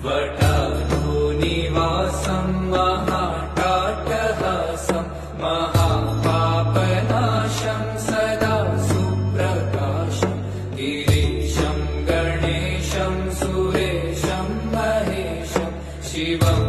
वटाधूनिवासं महाटाटहासं महापापनाशं सदा सुप्रकाशं गिरीशं गणेशं सुरेशं महेशं शिवं